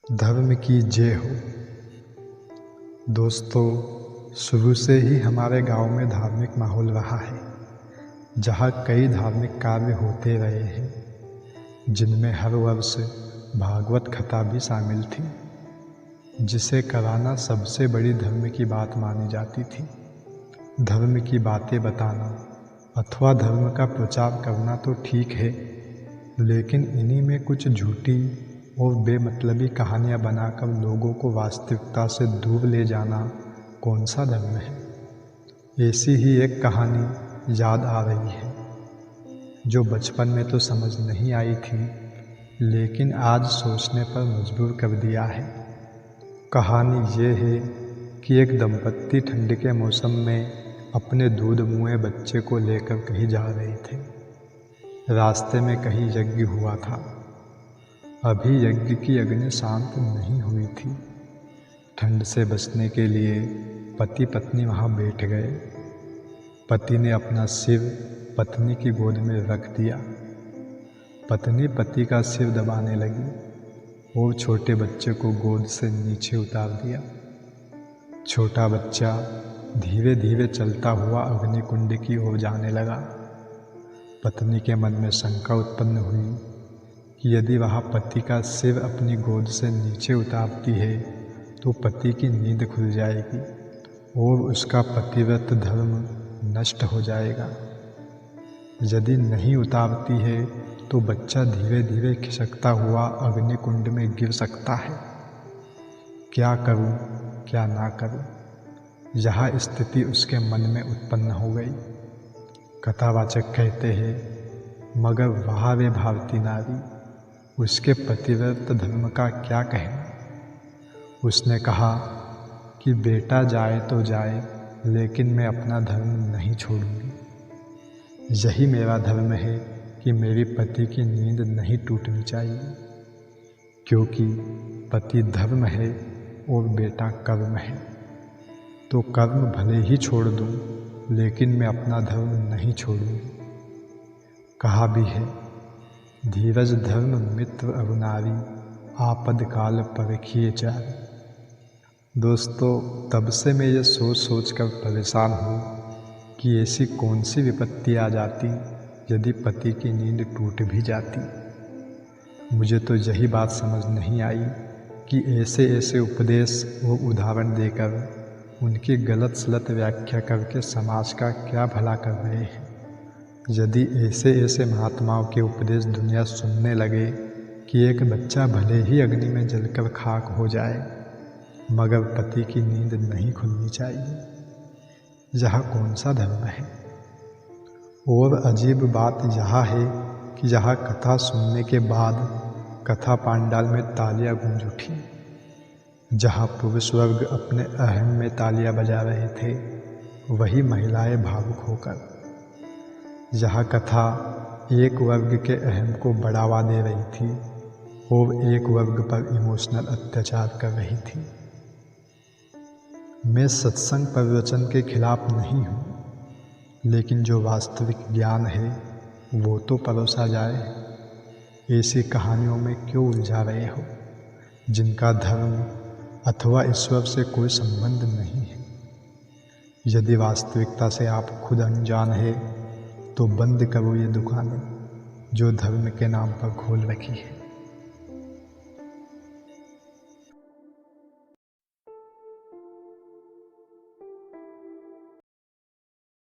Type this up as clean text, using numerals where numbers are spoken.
धर्म की जय हो। दोस्तों, शुरू से ही हमारे गांव में धार्मिक माहौल रहा है, जहां कई धार्मिक कार्य होते रहे हैं, जिनमें हर वर्ष भागवत कथा भी शामिल थी, जिसे कराना सबसे बड़ी धर्म की बात मानी जाती थी। धर्म की बातें बताना अथवा धर्म का प्रचार करना तो ठीक है, लेकिन इन्हीं में कुछ झूठी और बेमतलबी कहानियाँ बनाकर लोगों को वास्तविकता से दूर ले जाना कौन सा धर्म है। ऐसी ही एक कहानी याद आ रही है, जो बचपन में तो समझ नहीं आई थी, लेकिन आज सोचने पर मजबूर कर दिया है। कहानी ये है कि एक दंपत्ति ठंड के मौसम में अपने दूध मुँहे बच्चे को लेकर कहीं जा रहे थे। रास्ते में कहीं यज्ञ हुआ था। अभी यज्ञ की अग्नि शांत नहीं हुई थी। ठंड से बचने के लिए पति पत्नी वहाँ बैठ गए। पति ने अपना सिर पत्नी की गोद में रख दिया। पत्नी पति का सिर दबाने लगी और छोटे बच्चे को गोद से नीचे उतार दिया। छोटा बच्चा धीरे धीरे चलता हुआ अग्निकुंड की ओर जाने लगा। पत्नी के मन में शंका उत्पन्न हुई कि यदि वह पति का सिर अपनी गोद से नीचे उतारती है तो पति की नींद खुल जाएगी और उसका पतिव्रत धर्म नष्ट हो जाएगा। यदि नहीं उतारती है तो बच्चा धीरे धीरे खिसकता हुआ अग्निकुंड में गिर सकता है। क्या करूं, क्या ना करूं, यह स्थिति उसके मन में उत्पन्न हो गई। कथावाचक कहते हैं, मगर वह वे भारतीय नारी, उसके पतिव्रत धर्म का क्या कहना। उसने कहा कि बेटा जाए तो जाए, लेकिन मैं अपना धर्म नहीं छोड़ूंगी। यही मेरा धर्म है कि मेरी पति की नींद नहीं टूटनी चाहिए, क्योंकि पति धर्म है और बेटा कर्म है। तो कर्म भले ही छोड़ दूं, लेकिन मैं अपना धर्म नहीं छोड़ूंगी। कहा भी है, धीरज धर्म मित्र अरुनारी, आपद काल परखिए चारि। दोस्तों, तब से मैं ये सोच कर परेशान हूँ कि ऐसी कौन सी विपत्ति आ जाती यदि पति की नींद टूट भी जाती। मुझे तो यही बात समझ नहीं आई कि ऐसे उपदेश व उदाहरण देकर, उनकी गलत सलत व्याख्या करके समाज का क्या भला कर रहे हैं। यदि ऐसे महात्माओं के उपदेश दुनिया सुनने लगे कि एक बच्चा भले ही अग्नि में जलकर खाक हो जाए, मगर पति की नींद नहीं खुलनी चाहिए, यह कौन सा धर्म है। और अजीब बात यह है कि यह कथा सुनने के बाद कथा पांडाल में तालियां गूंज उठी। जहाँ पुरुष वर्ग अपने अहम में तालियां बजा रहे थे, वही महिलाएं भावुक होकर। यह कथा एक वर्ग के अहम को बढ़ावा दे रही थी और एक वर्ग पर इमोशनल अत्याचार कर रही थी। मैं सत्संग प्रवचन के खिलाफ नहीं हूँ, लेकिन जो वास्तविक ज्ञान है वो तो परोसा जाए। ऐसी कहानियों में क्यों उलझा रहे हो, जिनका धर्म अथवा ईश्वर से कोई संबंध नहीं है। यदि वास्तविकता से आप खुद अनजान है तो बंद करो ये दुकानें जो धर्म के नाम पर खोल रखी है।